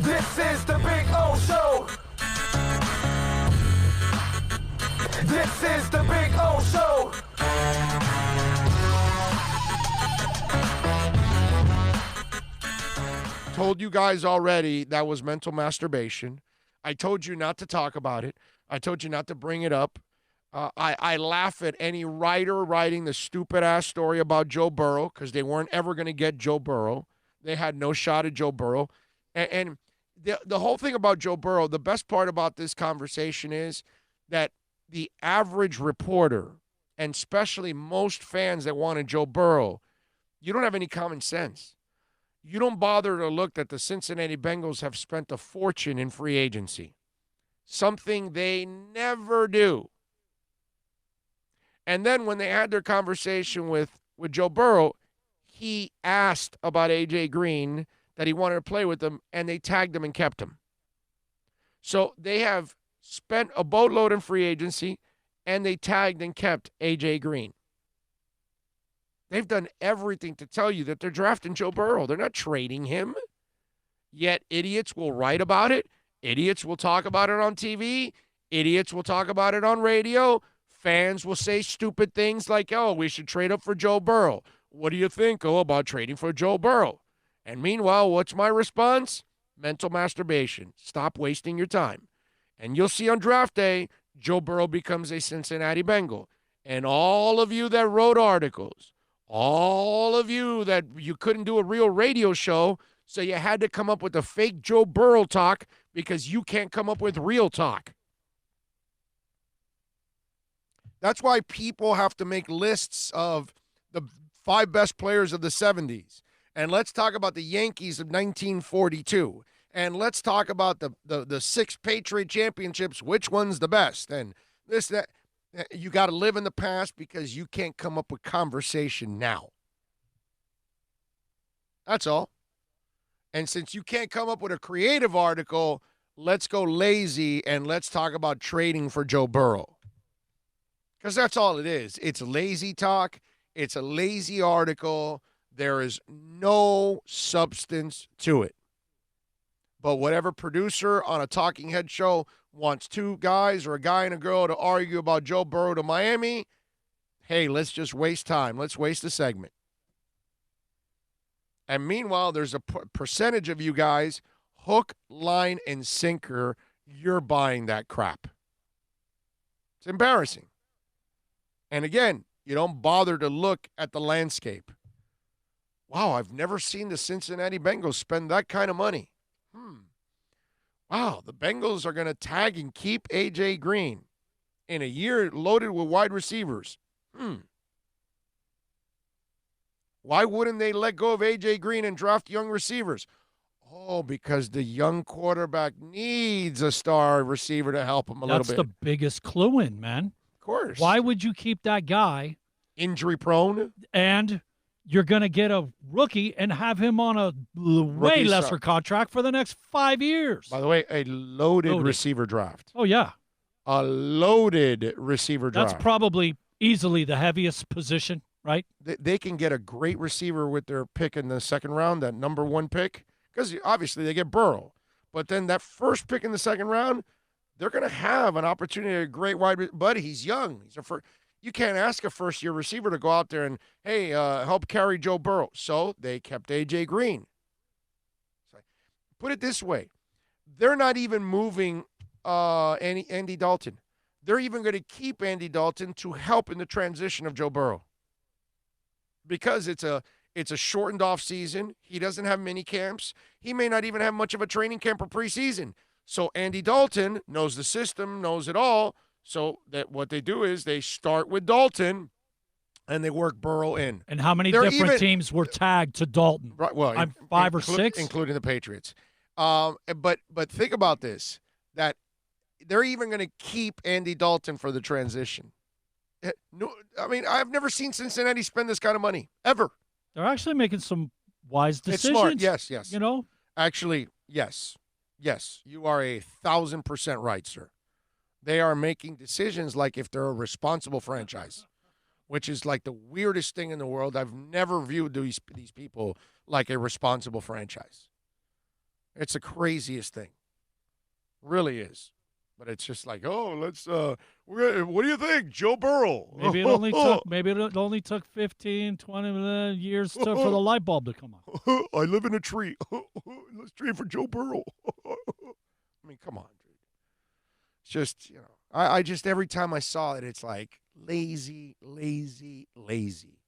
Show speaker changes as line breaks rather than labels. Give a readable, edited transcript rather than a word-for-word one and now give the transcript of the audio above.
This is the Big O Show. This is the Big O Show.
Told you guys already that was mental masturbation. I told you not to talk about it. I told you not to bring it up. I laugh at any writer writing the stupid-ass story about Joe Burrow because they weren't ever going to get Joe Burrow. They had no shot at Joe Burrow. And the whole thing about Joe Burrow, the best part about this conversation is that the average reporter, and especially most fans that wanted Joe Burrow, you don't have any common sense. You don't bother to look that the Cincinnati Bengals have spent a fortune in free agency, something they never do. And then when they had their conversation with Joe Burrow, he asked about A.J. Green, that he wanted to play with them, and they tagged him and kept him. So they have spent a boatload in free agency, and they tagged and kept A.J. Green. They've done everything to tell you that they're drafting Joe Burrow. They're not trading him. Yet idiots will write about it. Idiots will talk about it on TV. Idiots will talk about it on radio. Fans will say stupid things like, oh, we should trade up for Joe Burrow. What do you think, about trading for Joe Burrow? And meanwhile, what's my response? Mental masturbation. Stop wasting your time. And you'll see on draft day, Joe Burrow becomes a Cincinnati Bengal. And all of you that wrote articles, all of you that you couldn't do a real radio show, so you had to come up with a fake Joe Burrow talk because you can't come up with real talk. That's why people have to make lists of the 5 best players of the 70s. And let's talk about the Yankees of 1942. And let's talk about the 6 Patriot championships. Which one's the best? And this, that. You got to live in the past because you can't come up with conversation now. That's all. And since you can't come up with a creative article, let's go lazy and let's talk about trading for Joe Burrow. Because that's all it is. It's lazy talk. It's a lazy article. There is no substance to it. But whatever producer on a talking head show wants 2 guys or a guy and a girl to argue about Joe Burrow to Miami, hey, let's just waste time. Let's waste a segment. And meanwhile, there's a percentage of you guys, hook, line, and sinker, you're buying that crap. It's embarrassing. And again, you don't bother to look at the landscape. Wow, I've never seen the Cincinnati Bengals spend that kind of money. Wow, the Bengals are going to tag and keep A.J. Green in a year loaded with wide receivers. Why wouldn't they let go of A.J. Green and draft young receivers? Oh, because the young quarterback needs a star receiver to help him a little bit.
That's the biggest clue in, man.
Of course.
Why would you keep that guy?
Injury prone.
And you're going to get a rookie and have him on a way lesser contract for the next 5 years.
By the way, a loaded receiver draft.
Oh, yeah.
A loaded receiver draft.
That's probably easily the heaviest position, right?
They can get a great receiver with their pick in the second round, that number 1 pick, because obviously they get Burrow. But then that first pick in the second round, they're going to have an opportunity, a great but he's young. You can't ask a first-year receiver to go out there and, hey, help carry Joe Burrow. So they kept A.J. Green. Put it this way. They're not even moving Andy Dalton. They're even going to keep Andy Dalton to help in the transition of Joe Burrow. Because it's a shortened off season. He doesn't have mini camps. He may not even have much of a training camp or preseason. So Andy Dalton knows the system, knows it all. So that what they do is they start with Dalton, and they work Burrow in.
And how many different teams were tagged to Dalton?
Right. Well,
5 or 6,
including the Patriots. But think about this: that they're even going to keep Andy Dalton for the transition. No, I mean, I've never seen Cincinnati spend this kind of money ever.
They're actually making some wise decisions.
It's smart. Yes.
You know,
actually, yes. You are 1,000% right, sir. They are making decisions like if they're a responsible franchise, which is like the weirdest thing in the world. I've never viewed these people like a responsible franchise. It's the craziest thing. Really is. But it's just like, oh, let's. What do you think, Joe Burrow?
Maybe it only took 15, 20 years for the light bulb to come on.
I live in a tree. Let's trade for Joe Burrow. I mean, come on, dude. It's just, I just every time I saw it, it's like lazy, lazy, lazy.